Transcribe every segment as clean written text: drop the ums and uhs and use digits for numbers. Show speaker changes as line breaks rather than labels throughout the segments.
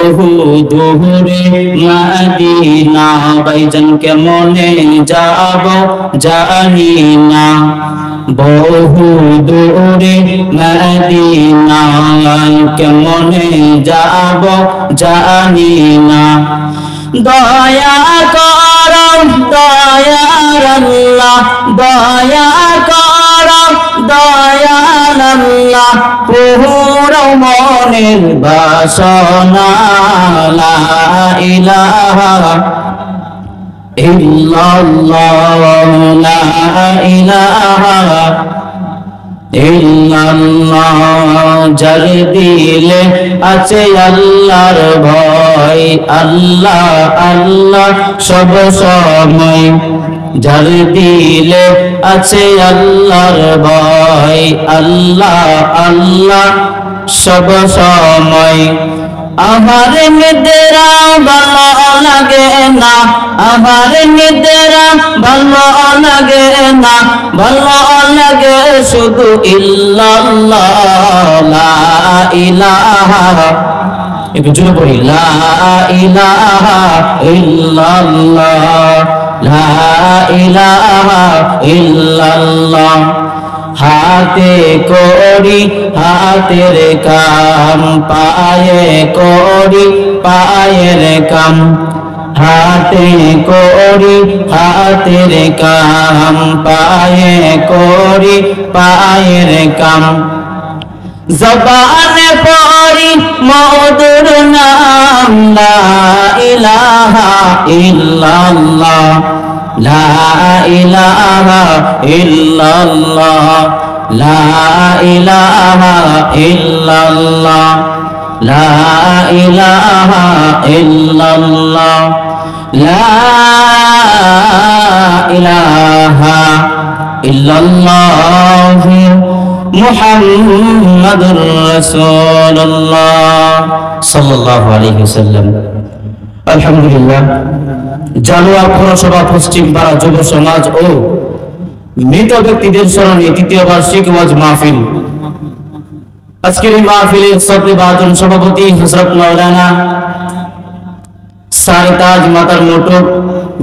বহু দূরে মদিনা ভাইজান কেমনে যাব জানি না বহু দূরে মদিনা কেমনে যাব জানি না দয়া করো দয়ার আল্লাহ দয়া করো দয়ার আল্লাহ পুরো মনের বাসনা লা ইলাহা ইল্লাল্লাহ লা ইলাহা ইল্লাল্লাহ যার দিলে আছে আল্লাহর ভয় আল্লাহ আল্লাহ সব সময় যার দিলে আছে আল্লাহর ভয় আল্লাহ আল্লাহ সব সময় আমার নিদ্রা ভালো লাগে না আমার নিদ্রা ভালো লাগে না ভালো লাগে শুধু ইল্লাল্লাহ লা ইলাহা একটু জোরে পড়ি লা ইলাহা ইল্লাল্লাহ লা ইলাহা ইল্লাল্লাহ হাতে করি হাতের কাম পায়ে করি পায়ের কাম হাতে করি হাতের কাম পায়ে করি পায়ের কাম জবানে পড়ি মধুর নাম লা ইলাহা ইল্লাল্লাহ লা ইলাহা ইল্লাল্লাহ লা ইলাহা ইল্লাল্লাহ লা ইলাহা ইল্লাল্লাহ লা ইলাহা ইল্লাল্লাহ মুহাম্মাদুর রাসূলুল্লাহ সাল্লাল্লাহু আলাইহি ওয়াসাল্লাম। আলহামদুলিল্লাহ জালুয়া পৌরসভা পশ্চিম পাড়া যুব সমাজ ও মৃত ব্যক্তিদের স্মরণে তৃতীয় বার্ষিক ওয়াজ মাহফিল। আজকের এই মাহফিলের সদরবাজন সভাপতি হযরত মাওলানা সারতাজ মাতার মোটক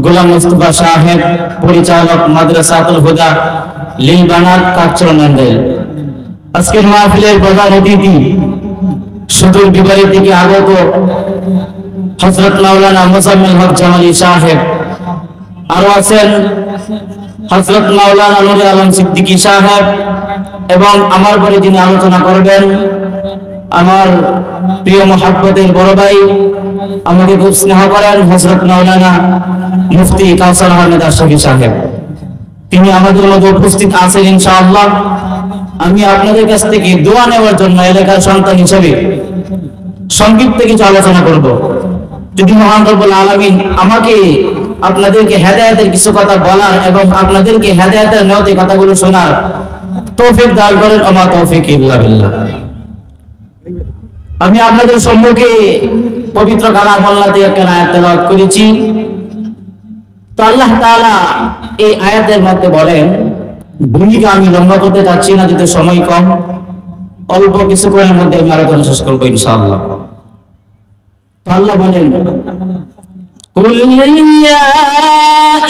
গোলাম মুস্তাফা সাহেব, পরিচালক মাদ্রাসাতুল হুদা লিলবানাত কাকচর মন্ডল। আজকের মাহফিলের প্রধান অতিথি সুদূর বিবাড়ি থেকে আগত হযরত মাওলানা মুজাম্মিল হক জামালি সাহেব, আরো আছেন হযরত মাওলানা নুরে আলম সিদ্দিকী সাহেব, এবং আমার পরে যিনি আলোচনা করবেন আমার প্রিয় মহব্বতের বড় ভাই, আমাকে খুব স্নেহ করেন হযরত মাওলানা মুফতি কাউসার আহমেদ আশরাফী সাহেব। তিনি আমাদের মধ্যে উপস্থিত আছেন ইনশাআল্লাহ। আমি আপনাদের কাছ থেকে দোয়া নেওয়ার জন্য এলাকার সন্তান হিসেবে সংক্ষিপ্ত কিছু আলোচনা করব। যদি মহান রব্বুল আলামিন আমাকে আপনাদেরকে হেদায়েতের কিছু কথা বলার এবং আপনাদেরকে হেদায়েতের নিয়তে কথাগুলো শোনার তৌফিক দান করেন, আমা তৌফিক ইল্লা বিল্লাহ। আমি আপনাদের সম্মুখে পবিত্র কালাম আল্লাহ থেকে একটা আয়াত তেলাওয়াত করেছি। তো আল্লাহ তাআলা এই আয়াতের মধ্যে বলেন, ভূমিকা আমি লম্বা করতে চাচ্ছি না, যেহেতু সময় কম, অল্প কিছুক্ষণের মধ্যে আমি আলোচনা শেষ করবো ইনশাআল্লাহ। তো আল্লাহ বলেন, قل يا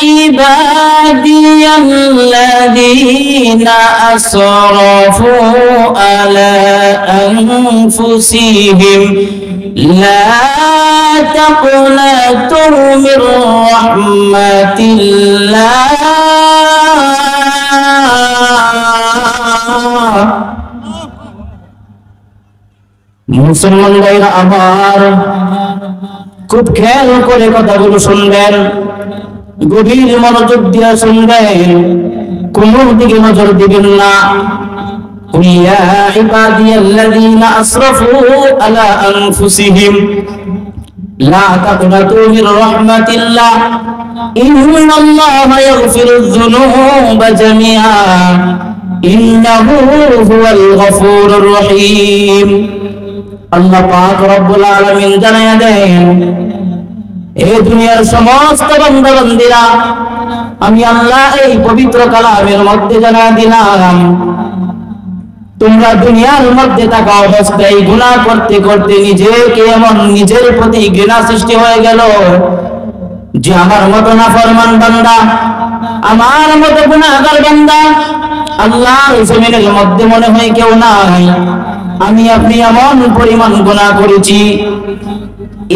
عبادي الذين أسرفوا على أنفسهم لا تقنطوا من رحمة الله মুসলমান ভাইরা আমার, খুব খেয়াল করে কথাগুলো শুনবেন, গভীর মনোযোগ দিয়ে শুনবেন, কোন দিকে নজর দিবেন না। قل يا عبادي الذين أسرفوا على أنفسهم لا تقنطوا من رحمة الله إن الله يغفر الذنوب جميعا إنه هو الغفور الرحيم। আল্লাহ পাক রব্বুল আলামিন জানায়া দেন, এই দুনিয়ার সমস্ত বান্দা-বান্দীরা আমি আল্লাহ এই পবিত্র কালামের মধ্যে জানায়া দিলাম, তোমরা দুনিয়ার মধ্যে থাকা অবস্থায় গুনাহ করতে করতে নিজেকে এমন নিজের প্রতি ঘৃণা সৃষ্টি হয়ে গেল যে আমার মতো নাফরমান বান্দা, আমার মতো গুনাহগার বান্দা আল্লাহর জমিনের মধ্যে মনে হয় কেউ নাই। আমি আপনি এমন পরিমাণ গুনাহ করেছি,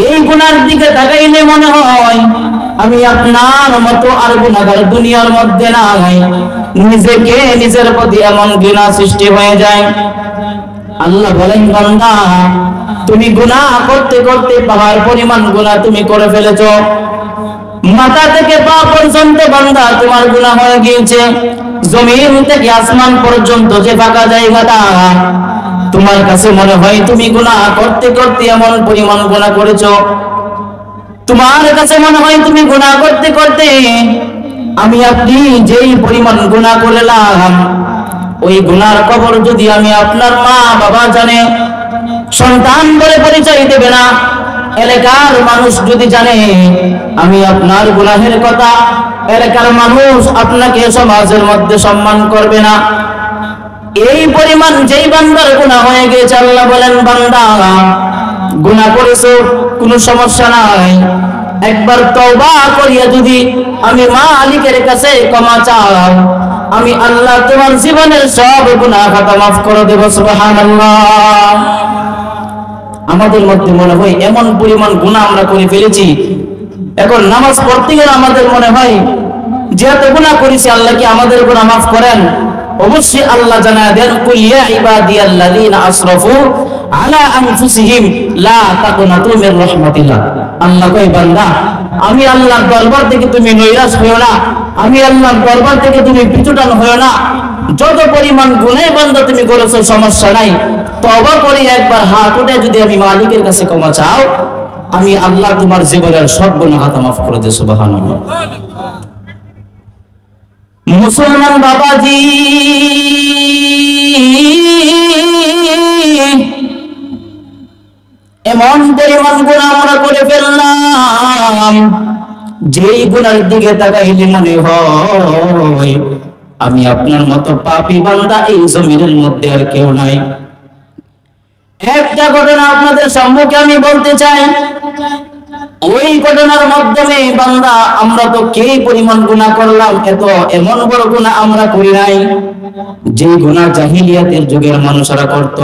এই গুনার দিকে তাকাইলে মনে হয় আমি আপনার মতো আর গুনাহগার দুনিয়ার মধ্যে নাই। নিজেকে নিজের প্রতি এমন ঘৃণা সৃষ্টি হয়ে যায়। আল্লাহ বলেন, বান্দা তুমি গুনাহ করতে করতে পাহাড় পরিমাণ গুনাহ তুমি করে ফেলেছো। মাথা থেকে পা পর্যন্ত বান্দা তোমার গুনাহ হয়ে গিয়েছে। জমিন থেকে আসমান পর্যন্ত যে ফাঁকা জায়গাটা, তোমার কাছে মনে হয় তুমি গুনাহ করতে করতে এমন পরিমাণ গুনাহ করেছো। তোমার কাছে মনে হয় তুমি গুনাহ করতে করতে আমি আপনি যেই পরিমাণ গুনাহ করলাম, ওই গুনার খবর যদি আমি আপনার মা বাবা জানে, সন্তান বলে পরিচয় দেবে না। এলাকার মানুষ যদি জানে আমি আপনার গুনাহের কথা, এলাকার মানুষ আপনাকে সমাজের মধ্যে সম্মান করবে না। এই পরিমাণ যেই বান্দার গুনাহ হয়ে গেছে, আল্লাহ বলেন, বান্দা গুনাহ করেছো কোনো সমস্যা নাই, একবার তওবা করিয়া যদি আমি মালিকের কাছে ক্ষমা চাও, আমি আল্লাহ তোমার জীবনের সব গুনাহ খাতা মাফ করে দেব। সুবহানাল্লাহ। আমাদের মধ্যে মনে হয় এমন পরিমাণ গুনাহ আমরা করে ফেলেছি, এখন নামাজ পড়তে গেলে আমাদের মনে হয় যেহেতু গুনাহ করেছি আল্লাহ কি আমাদের গুনাহ মাফ করেন? অবশ্যই আল্লাহ জানায় দেন, কুল ইয়া ইবাদিয়াল্লাযীনা আসরাফু আলা আনফুসিহিম লা তাকনাতু মির রাহমাতিল্লাহ। আল্লাহ কয়, বান্দা আমি আল্লাহর দরবার থেকে তুমি নৈরাশ হয়ো না, আমি আল্লাহর দরবার থেকে তুমি পিছুটান হয়ো না। যত পরিমাণ গুনাহ বান্দা তুমি করেছো সমস্যা নাই, তওবা করে একবার হাত উঠে যদি আমি মালিকের কাছে ক্ষমা চাও, আমি আল্লাহ তোমার জীবনের সব গুনাহ খাতা মাফ করে দেব। সুবহানাল্লাহ। মুসলমান বাবাজি, এমন পরিমাণ গুনাহ আমরা করে ফেললাম, যেই গুনার দিকে তাকাইলে মনে হয় আমি আপনার মতো পাপী বান্দা এই জমিনের মধ্যে আর কেউ নাই। একটা ঘটনা আপনাদের সম্মুখে আমি বলতে চাই। ওই ঘটনার মাধ্যমে বান্দা আমরা তো কে পরিমাণ গুনাহ করলাম, এমন বড় গুনাহ আমরা করি নাই যে গুনাহ জাহিলিয়াতের যুগের মানুষেরা করত।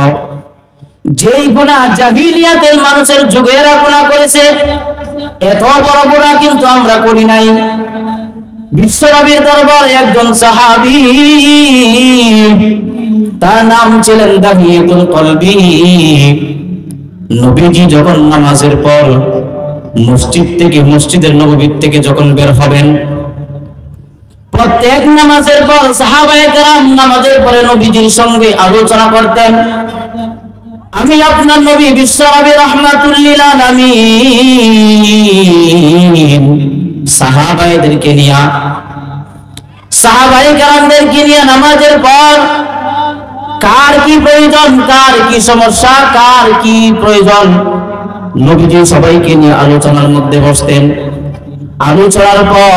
যেই গুনাহ জাহিলিয়াতের মানুষের যুগেরা গুনাহ করেছে, এত বড় গুনাহ কিন্তু আমরা করি নাই। বিশ্বনবীর দরবারে একজন সাহাবী, তার নাম ছিলেন দাহিয়াতুল কলবি। নবীজি যখন নামাজের পর মসজিদের নববী থেকে যখন বের হবেন, প্রত্যেক নামাজের পর সাহাবায়ে কেরাম নামাজের পরে নবীজির সঙ্গে আলোচনা করতেন। আমি আপনার নবী বিশ্বনবী রাহমাতুল লিল আলামিন সাহাবায়েদেরকে নিয়ে, সাহাবায়ে কেরামদেরকে নিয়ে নামাজের পর কার কি প্রয়োজন, কার কি সমস্যা, কার কি প্রয়োজন, নবীজি সবাইকে নিয়ে আলোচনার মধ্যে বসতেন। আলোচনার পর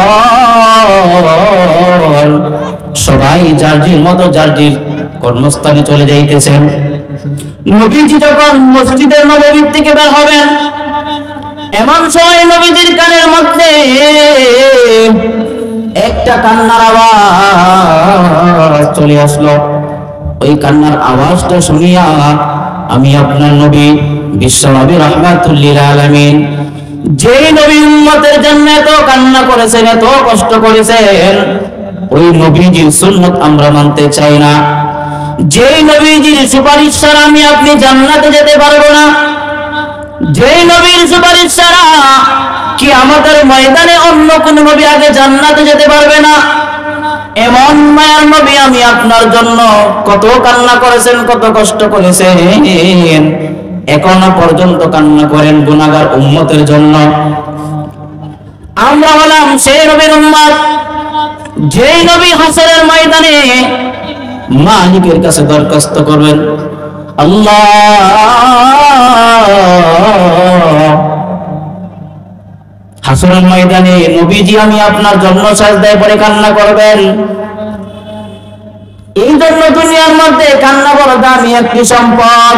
সবাই যার যার মতো যার যার কর্মস্থানে চলে যাইতেছেন। নবীজি যখন মসজিদের নববী থেকে বের হবেন, এমন সময় নবীজির কানের মধ্যে একটা কান্নার আওয়াজ চলে আসলো। ওই কান্নার আওয়াজটা শুনিয়া আমি আপনার নবী বিশ্বনবী রাহমাতুল লিল আলামিন, যে নবী উম্মতের জন্য এত কান্না করেছেন, এত কষ্ট করেছেন, ওই নবীজির সুন্নাত আমরা মানতে চাই না। যে নবীজির সুপারিশ ছাড়া আমি আপনি জান্নাতে যেতে পারবো না, যে নবীর সুপারিশ ছাড়া কিয়ামতের ময়দানে অন্য কোন নবী আগে জান্নাতে যেতে পারবে না, এমন মায়ার নবী আমি আপনার জন্য কত কান্না করেছেন, কত কষ্ট করেছেন, এখনো পর্যন্ত কান্না করেন গুনাহগার উম্মতের জন্য। আমরা হলাম সেই নবীর উম্মত, যেই নবী হাসরের ময়দানে মালিকের কাছে দরখাস্ত করবেন, আল্লাহ হাসরের ময়দানে নবীজি আমি আপনার জন্য সাজদায় পড়ে কান্না করবেন, এই জন্য দুনিয়ার মধ্যে কান্না বড় দামি একটি সম্পদ।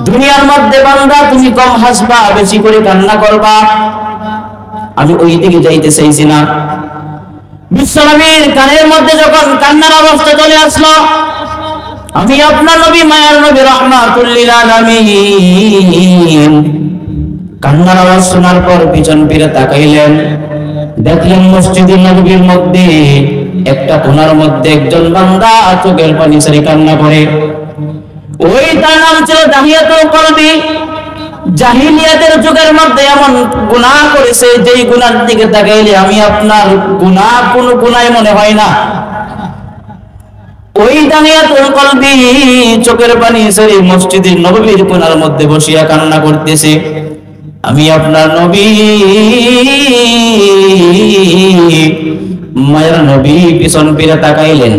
দুনিয়ার মধ্যে বান্দা তুমি কম হাসবা, বেশি করে কান্না করবা। আমি ওই দিকে যাইতে চাইছি না। বিশ্বনবীর কানের মধ্যে যখন কান্নার অবস্থা চলে আসলো, আমি আপনার নবী মায়ার নবী রাহমাতুল লিল আলামিন কান্নার আওয়াজ শোনার পর পিছন ফিরে তাকাইলেন, দেখলেন মসজিদে নববীর মধ্যে একটা কোণার মধ্যে একজন বান্দা চোখের পানি ছেড়ে কান্না করে। ওই তার নাম ছিল দাহিয়াতুল কলবি। জাহিলিয়াতের যুগের মধ্যে এমন গুনাহ করেছে যেই গুনার দিকে তাকাইলে আমি আপনার গুনাহ কোনো গুনাহ মনে হয় না। ওই দাহিয়াতুল কলবি চোখের পানি ছেড়ে মসজিদের নববীর কোণার মধ্যে বসিয়া কান্না করতেছে। আমি আপনার নবী মায়ের নবী পিছন ফিরে তাকাইলেন।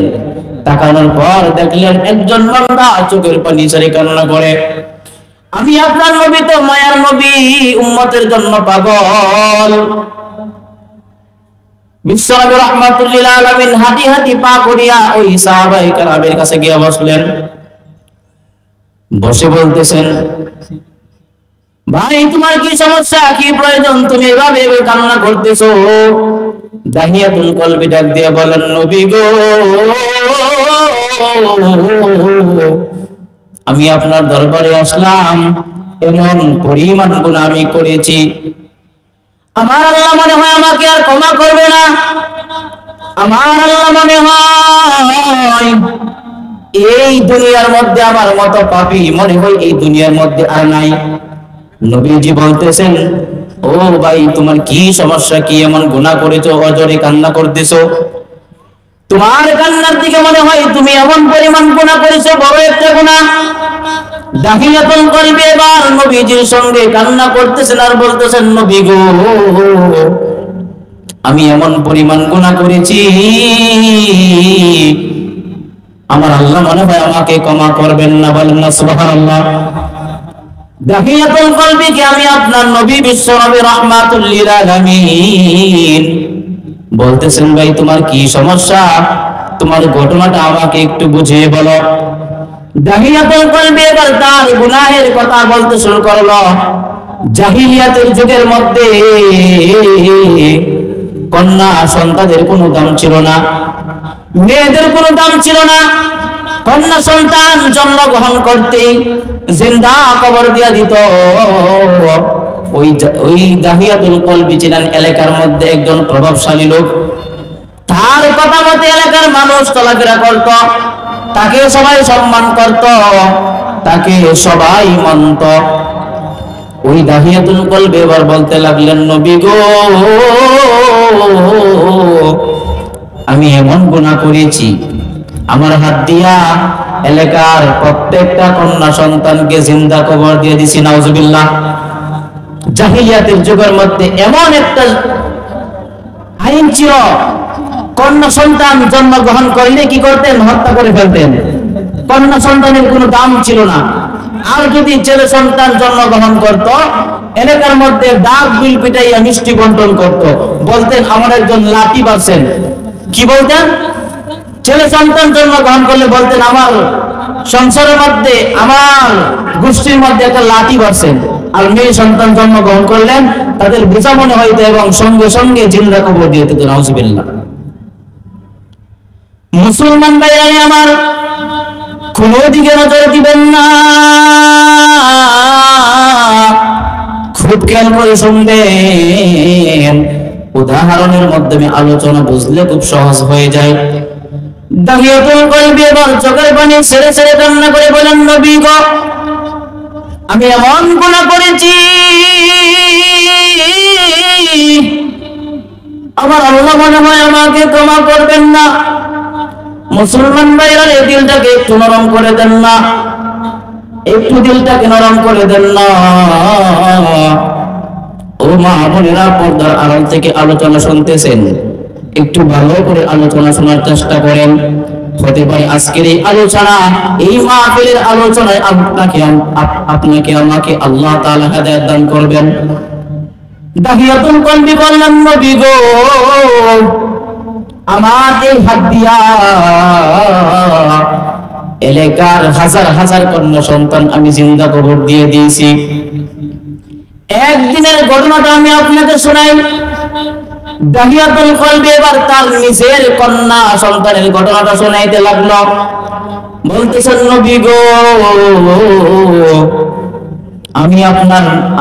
তাকানোর পর দেখলেন একজন বান্দা চোখের পানি ছেড়ে কান্না করে। আমি আপনার নবী তো মায়ার নবী, উম্মতের জন্য পাগল। বিশ্বনবী রাহমাতুল লিল আলামিন হাঁটি হাঁটি পা করিয়া ওই সাহাবায়ে কেরামের কাছে গিয়ে বসলেন। বসে বলতেছেন, ভাই তোমার কি সমস্যা, কি প্রয়োজন, তুমি এভাবে কান্না করতেছো? দাহিয়াতুল কলবি ডাক দিয়ে বলেন, নবী গো, আমি আপনার দরবারে আসলাম, এমন পরিমাণ গুনাহ আমি করেছি, আমার আল্লাহ মনে হয় আমাকে আর ক্ষমা করবে না। আমার আল্লাহ মনে হয় এই দুনিয়ার মধ্যে আমার মতো পাপী মনে হয় এই দুনিয়ার মধ্যে আর নাই। নবীজি বলতেছেন, ও ভাই তোমার কি সমস্যা, কি এমন গুনাহ করেছো অজরে কান্না করতেছো? তোমার কান্নার দিকে মনে হয় তুমি এমন পরিমাণ গুনাহ করেছো, বড় একটা গুনাহ। দাহিয়াতুল কলবি এবার নবীজির সঙ্গে কান্না করতেছেন আর বলতেছেন, নবী গো, আমি এমন পরিমাণ গুনাহ করেছি, আমার আল্লাহ মনে হয় আমাকে ক্ষমা করবেন না। বলেন না সুবহানাল্লাহ। দাহিয়াতুল কলবিকে আমি আপনার নবী বিশ্বনবী রাহমাতুল লিল আলামিন বলতেছেন, ভাই তোমার কি সমস্যা, তোমার ঘটনাটা আমাকে একটু বুঝিয়ে বলো। দাহিয়াতুল কলবি এবার তার গুনাহের কথা বলতে শুরু করলো। জাহিলিয়াতের যুগের মধ্যে কন্যা সন্তানদের কোনো দাম ছিল না, মেয়েদের কোনো দাম ছিল না। কন্যা সন্তান জন্মগ্রহণ করতে জিন্দা কবর দিয়া দিত। ওই দাহিয়াতুল কলবি ছিলেন এলাকার মধ্যে একজন প্রভাবশালী লোক। তার কথা মতে এলাকার মানুষ চলাফেরা করত, তাকে সবাই সম্মান করত, তাকে সবাই মানত। ওই দাহিয়াতুল কলবি এবার বলতে লাগলেন, নবী গো, আমি এমন গুনাহ করেছি, আমার হাত দিয়া এলাকার প্রত্যেকটা কন্যা সন্তানকে জিন্দা কবর দিয়ে দিছি। নাউজুবিল্লাহ। জাহিলিয়াতের যুগের মধ্যে এমন একটা আইন ছিল, কন্যা সন্তান জন্মগ্রহণ করলে কি করতেন? হত্যা করে ফেলতেন। কন্যা সন্তানের কোনো দাম ছিল না। আর যদি ছেলে সন্তান জন্মগ্রহণ করত, এলাকার মধ্যে ডাক বিল পিটাইয়া মিষ্টি বন্টন করত। বলতেন আমার একজন লাঠি বাঁচছেন। কি বলতেন? ছেলে সন্তান জন্মগ্রহণ করলে বলতেন আমার সংসারের মধ্যে, আমার গোষ্ঠীর মধ্যে একটা লাঠি বাঁচছেন। আর মেয়ে সন্তান জন্মগ্রহণ করলেন তাদের বোঝা মনে হইতো এবং সঙ্গে সঙ্গে জিন্দা কবর দিয়ে দিত। নাউজুবিল্লাহ। মুসলমান ভাইরা আমার, কোনো দিকে নজর দিবেন না, খুব খেয়াল করে শুনবেন। উদাহরণের মাধ্যমে আলোচনা বুঝলে খুব সহজ হয়ে যায়। দাহিয়াতুল কলবি এবার চোখের পানি ছেড়ে ছেড়ে কান্না করে বলেন, নবী গো, আমি এমন গুনাহ করেছি, আমার আল্লাহ মনে হয় আমাকে ক্ষমা করবেন না। মুসলমান ভাইরা দিলটাকে একটু নরম করে দেন না, একটু দিলটাকে নরম করে দেন না। ও মা বোনেরা, পর্দার আড়াল থেকে আলোচনা শুনতেছেন, একটু ভালো করে আলোচনা শোনার চেষ্টা করেন। হতে পারে আজকের এই আলোচনা, এই মাহফিলের আলোচনায় আপনাকে আমাকে আল্লাহ তাআলা হেদায়েত দান করবেন। দাহিয়াতুল কলবি বললেন, নবী গো, আমার এই হাত দিয়া এলাকার হাজার হাজার কন্যা সন্তান আমি জিন্দা কবর দিয়ে দিয়েছি। একদিনের ঘটনাটা আমি আপনাকে শোনাই। দাহিয়াতুল কলবি এবার তার নিজের কন্যা সন্তানের ঘটনাটা শোনাইতে লাগলো। বলতেছেন, নবী গো,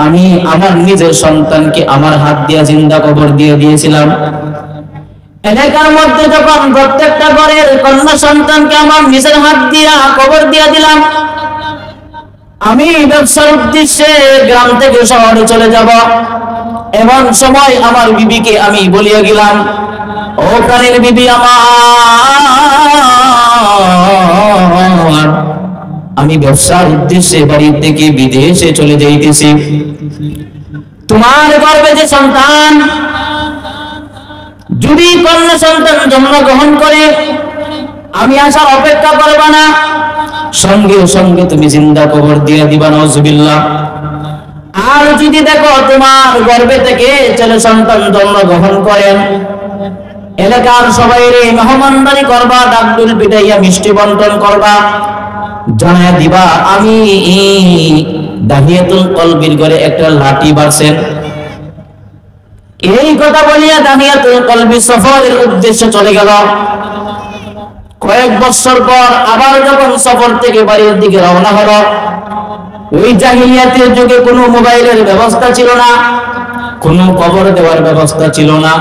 আমি আমার নিজের সন্তানকে আমার হাত দিয়া জিন্দা কবর দিয়ে দিয়েছিলাম। এলাকার মধ্যে যখন প্রত্যেকটা ঘরের কন্যা সন্তানকে আমার নিজের হাত দিয়া কবর দিয়ে দিলাম, আমি ব্যবসার উদ্দেশ্যে গ্রাম থেকে শহরে চলে যাব। এমন সময় আমার বিবিকে আমি বলিয়া গেলাম, ও প্রাণের বিবি আমার, আমি ব্যবসার উদ্দেশ্যে বাড়ি থেকে বিদেশে চলে যাইতেছি। তোমার গর্ভে যে সন্তান যদি কন্যা সন্তান জন্মগ্রহণ করে, আমি আসার অপেক্ষা করবা না, সঙ্গে সঙ্গে তুমি জিন্দা কবর দিয়ে দিবা, নাউজুবিল্লাহ। আর যদি দেখো তোমার গর্ভে থেকে ছেলে সন্তান জন্মগ্রহণ করেন, এলাকার সবাই মেহমানদারি করবা, ডাকডুল পিটাইয়া মিষ্টি বন্টন করবা, জানাইয়া দিবা আমি দাহিয়াতুল কলবির ঘরে একটা লাঠি বাড়ছেন। এই কথা বলিয়া দাহিয়াতুল কলবি সফরের উদ্দেশ্যে চলে গেল। কয়েক বছর পর আবার যখন সফর থেকে বাড়ির দিকে রওনা হলো, ওই জাহিলিয়াতের যুগে কোনো মোবাইলের ব্যবস্থা ছিল না, কোনো কবর দেওয়ার ব্যবস্থা ছিল না।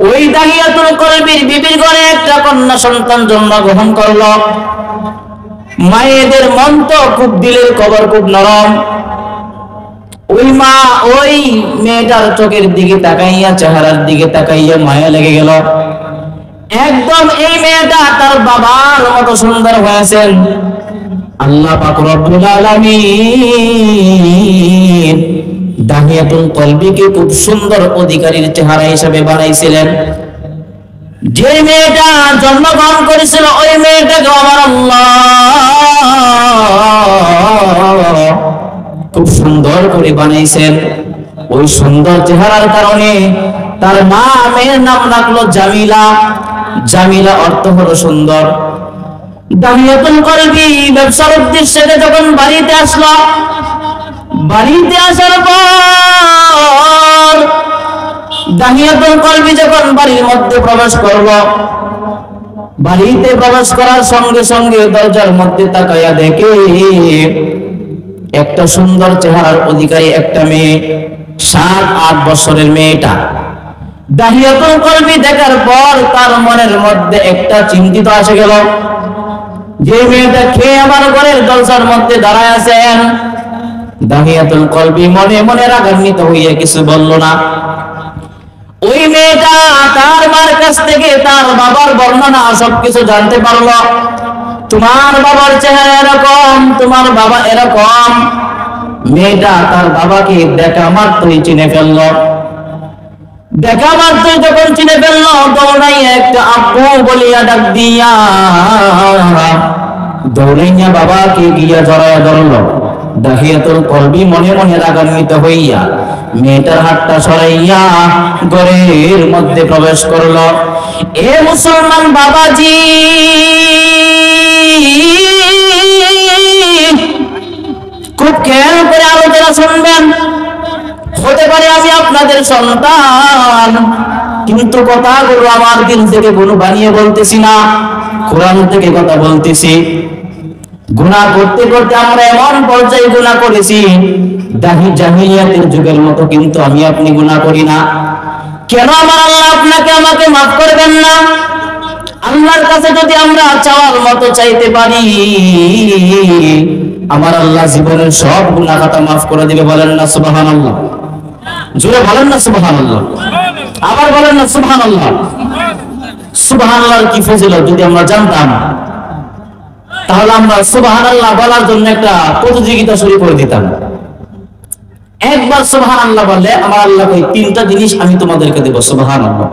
ওই দাহিয়াতুল কলবির বিবির ঘরে একটা কন্যা সন্তান জন্মগ্রহণ করলো। মায়েদের মন তো খুব, দিলের কবর খুব নরম। ওই মা ওই মেয়েটার চোখের দিকে তাকাইয়া, চেহারার দিকে তাকাইয়া মায়া লেগে গেল। একদম এই মেয়েটা তার বাবার মতো সুন্দর হয়েছেন। আল্লাহ পাক রব্বুল আলামিন দাহিয়াতুল কলবিকে খুব সুন্দর অধিকারীর চেহারা হিসেবে বানাইছিলেন। যে মেয়েটা জন্মগ্রহণ করেছিল ওই মেয়েটাকে আমার আল্লাহ খুব সুন্দর করে বানাইছেন। ওই সুন্দর চেহারার কারণে তার মেয়ের নাম রাখলো জামিলা। জামিলা অর্থ হলো সুন্দর। দাহিয়াতুল কলবি ব্যবসার উদ্দেশ্যে যখন বাড়িতে আসলো, বাড়িতে আসার পর দাহিয়াতুল কলবি যখন বাড়ির মধ্যে প্রবেশ করলো, বাড়িতে প্রবেশ করার সঙ্গে সঙ্গে দরজার মধ্যে তাকাইয়া দেখে একটা সুন্দর চেহারার অধিকারী একটা মেয়ে, 7-8 বছরের মেয়েটা। দাহিয়াতুল কলবি দেখার পর তার মনের মধ্যে একটা চিন্তিত আসে গেল, যে মেয়েটা খেয়ে আমার ঘরের দরজার মধ্যে দাঁড়ায় আছেন। দাহিয়াতুল কলবি মনে মনে রাগান্বিত হইয়া কিছু বলল না। ওই মেয়েটা তার মার কাছ থেকে তার বাবার বর্ণনা সবকিছু জানতে পারলো। তোমার বাবার চেহারা এরকম, তোমার বাবা এরকম। মেয়েটা তার বাবাকে দেখা মাত্রই চিনে ফেললো। দেখা মাত্রই যখন চিনে ফেললো, দৌড়াইয়া একটা আব্বু বলিয়া ডাক দিয়া দৌড়াইয়া বাবাকে গিয়া জড়াইয়া ধরলো। দাহিয়াতুল কলবি মনে মনে রাগান্বিত হইয়া মেয়েটার হাতটা সরাইয়া ঘরের মধ্যে প্রবেশ করলো। এ মুসলমান বাবাজি, খুব খেয়াল করে আলোচনা শুনবেন। হতে পারে আমি আপনাদের সন্তান, কিন্তু কথাগুলো আমার দিল থেকে কোনো বানিয়ে বলতেছি না, কোরআন থেকে কথা বলতেছি। গুনাহ করতে করতে আমরা এমন পর্যায়ে গুনাহ করেছি, জাহিলিয়াতের যুগের মতো কিন্তু আমি আপনি গুনাহ করি না। কেন আমার আল্লাহ আপনাকে আমাকে মাফ করবেন না? আল্লাহর কাছে যদি আমরা চাওয়ার মতো চাইতে পারি, আমার আল্লাহ জীবনের সব গুনাহ খাতা মাফ করে দিবে। বলেন না সুবহানাল্লাহ? জোরে বলেন না সুবহানাল্লাহ? আবার বলেন না সুবহানাল্লাহ? সুবহানাল্লাহর কি ফজিলত যদি আমরা জানতাম, তাহলে আমরা সুবহানাল্লাহ বলার জন্য একটা প্রতিযোগিতা শুরু করে দিতাম। একবার সুবহানাল্লাহ বললে আমার আল্লাহ কই 3টা জিনিস আমি তোমাদেরকে দেব। সুবহানাল্লাহ।